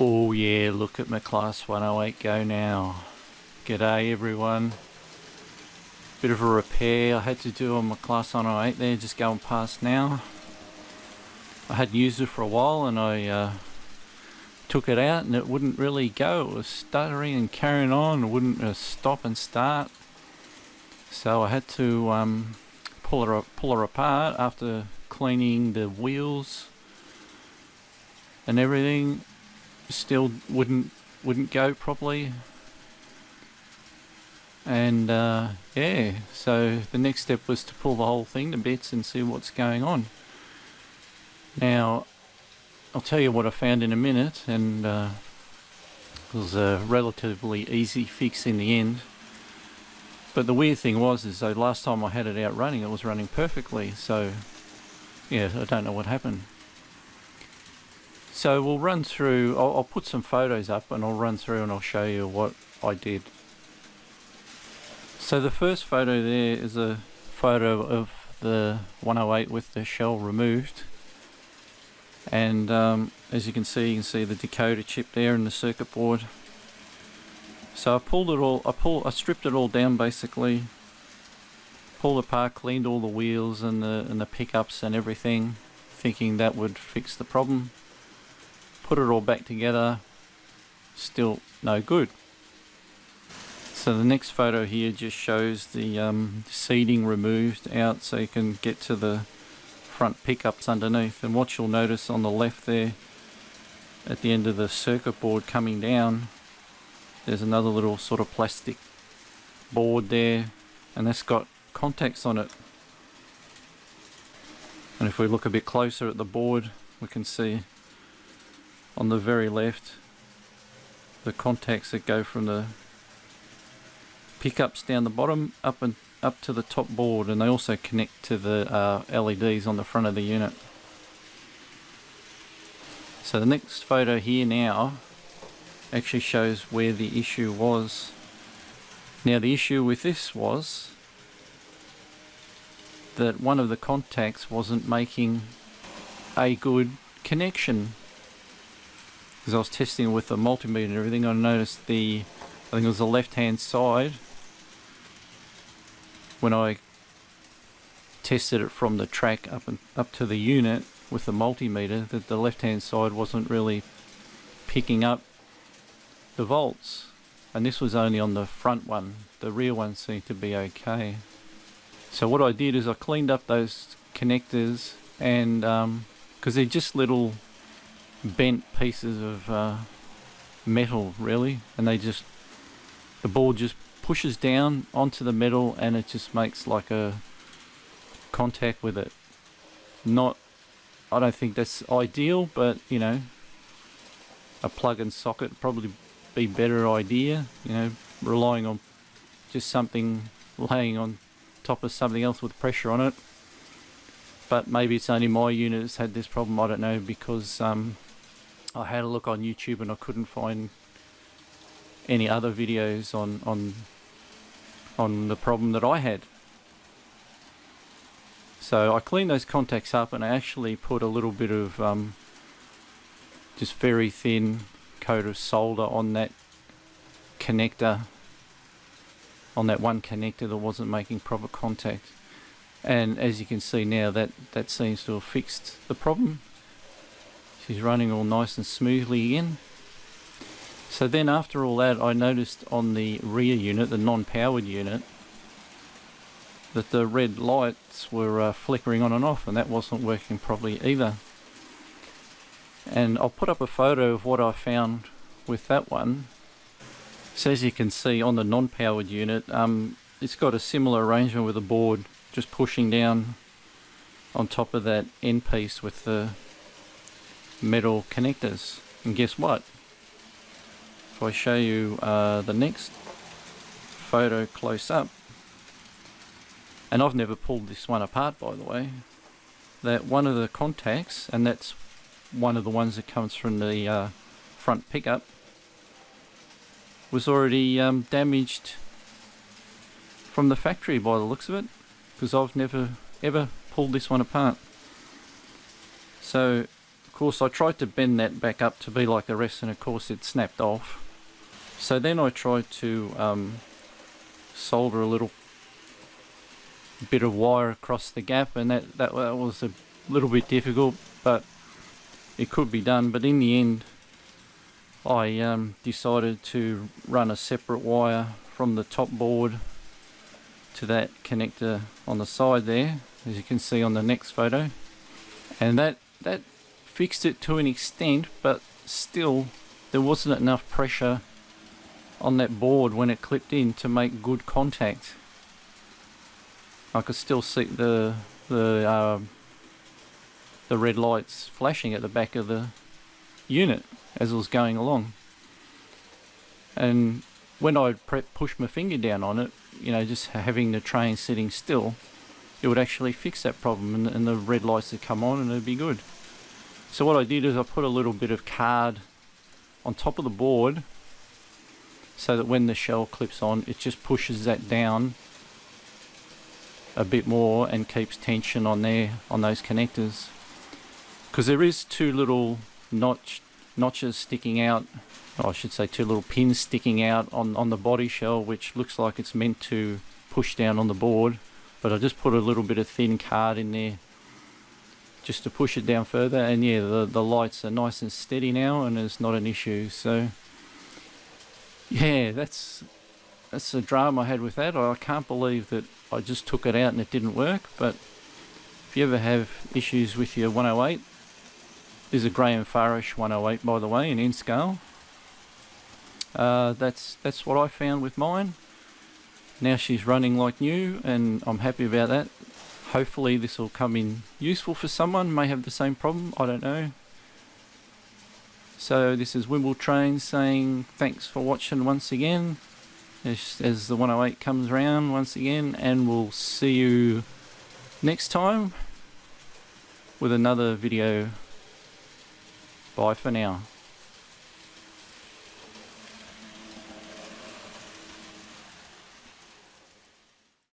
Oh yeah, look at my Class 108 go now. G'day everyone. Bit of a repair I had to do on my Class 108 there, just going past now. I hadn't used it for a while and I took it out and it wouldn't really go. It was stuttering and carrying on, it wouldn't stop and start. So I had to pull her apart after cleaning the wheels and everything. Still wouldn't go properly, and yeah, so the next step was to pull the whole thing to bits and see what's going on. Now I'll tell you what I found in a minute, and it was a relatively easy fix in the end. But the weird thing was is the last time I had it out running, it was running perfectly, so yeah, I don't know what happened. So we'll run through, I'll put some photos up and I'll run through and I'll show you what I did. So the first photo there is a photo of the 108 with the shell removed. And as you can see the decoder chip there in the circuit board. So I pulled it all, I stripped it all down basically. Pulled apart, cleaned all the wheels and the pickups and everything, thinking that would fix the problem. Put it all back together, still no good. So the next photo here just shows the seating removed out so you can get to the front pickups underneath. And what you'll notice on the left there, at the end of the circuit board coming down, there's another little sort of plastic board there, and that's got contacts on it. And if we look a bit closer at the board, we can see on the very left the contacts that go from the pickups down the bottom up to the top board, and they also connect to the LEDs on the front of the unit. So the next photo here now actually shows where the issue was. Now the issue with this was that one of the contacts wasn't making a good connection. Because I was testing with the multimeter and everything, I noticed I think it was the left hand side, when I tested it from the track up to the unit with the multimeter, that the left hand side wasn't really picking up the volts, and this was only on the front one. The rear one seemed to be okay. So what I did is I cleaned up those connectors, and because they're just little bent pieces of metal really, and the board just pushes down onto the metal and it just makes like a contact with it. I don't think that's ideal, but you know, a plug and socket would probably be a better idea, you know, relying on just something laying on top of something else with pressure on it. But maybe it's only my unit that's had this problem, I don't know, because I had a look on YouTube and I couldn't find any other videos on the problem that I had. So I cleaned those contacts up and I actually put a little bit of just very thin coat of solder on that connector, on that one connector that wasn't making proper contact. And as you can see now, that seems to have fixed the problem. She's running all nice and smoothly again. So then after all that, I noticed on the rear unit, the non-powered unit, that the red lights were flickering on and off, and that wasn't working properly either. And I'll put up a photo of what I found with that one. So as you can see on the non-powered unit, it's got a similar arrangement with the board just pushing down on top of that end piece with the metal connectors. And guess what? If I show you the next photo close up, and I've never pulled this one apart by the way, that one of the contacts, and that's one of the ones that comes from the front pickup, was already damaged from the factory by the looks of it, because I've never ever pulled this one apart. So course I tried to bend that back up to be like the rest, and of course it snapped off. So then I tried to solder a little bit of wire across the gap, and that was a little bit difficult, but it could be done. But in the end I decided to run a separate wire from the top board to that connector on the side there, as you can see on the next photo, and that fixed it to an extent, but still there wasn't enough pressure on that board when it clipped in to make good contact. I could still see the red lights flashing at the back of the unit as it was going along, and when I'd push my finger down on it, you know, just having the train sitting still, it would actually fix that problem, and the red lights would come on and it'd be good. So what I did is I put a little bit of card on top of the board so that when the shell clips on, it just pushes that down a bit more and keeps tension on there, on those connectors, because there is two little notches sticking out, or I should say two little pins sticking out on the body shell, which looks like it's meant to push down on the board, but I just put a little bit of thin card in there just to push it down further, and yeah, the lights are nice and steady now and it's not an issue. So yeah, that's the drama I had with that. I can't believe that I just took it out and it didn't work. But if you ever have issues with your 108, this is a Graham Farish 108, by the way, in N scale. That's what I found with mine. Now she's running like new, and I'm happy about that. Hopefully this will come in useful for someone, may have the same problem, I don't know. So this is Wimble Train saying thanks for watching once again, as the 108 comes around once again, and we'll see you next time with another video. Bye for now.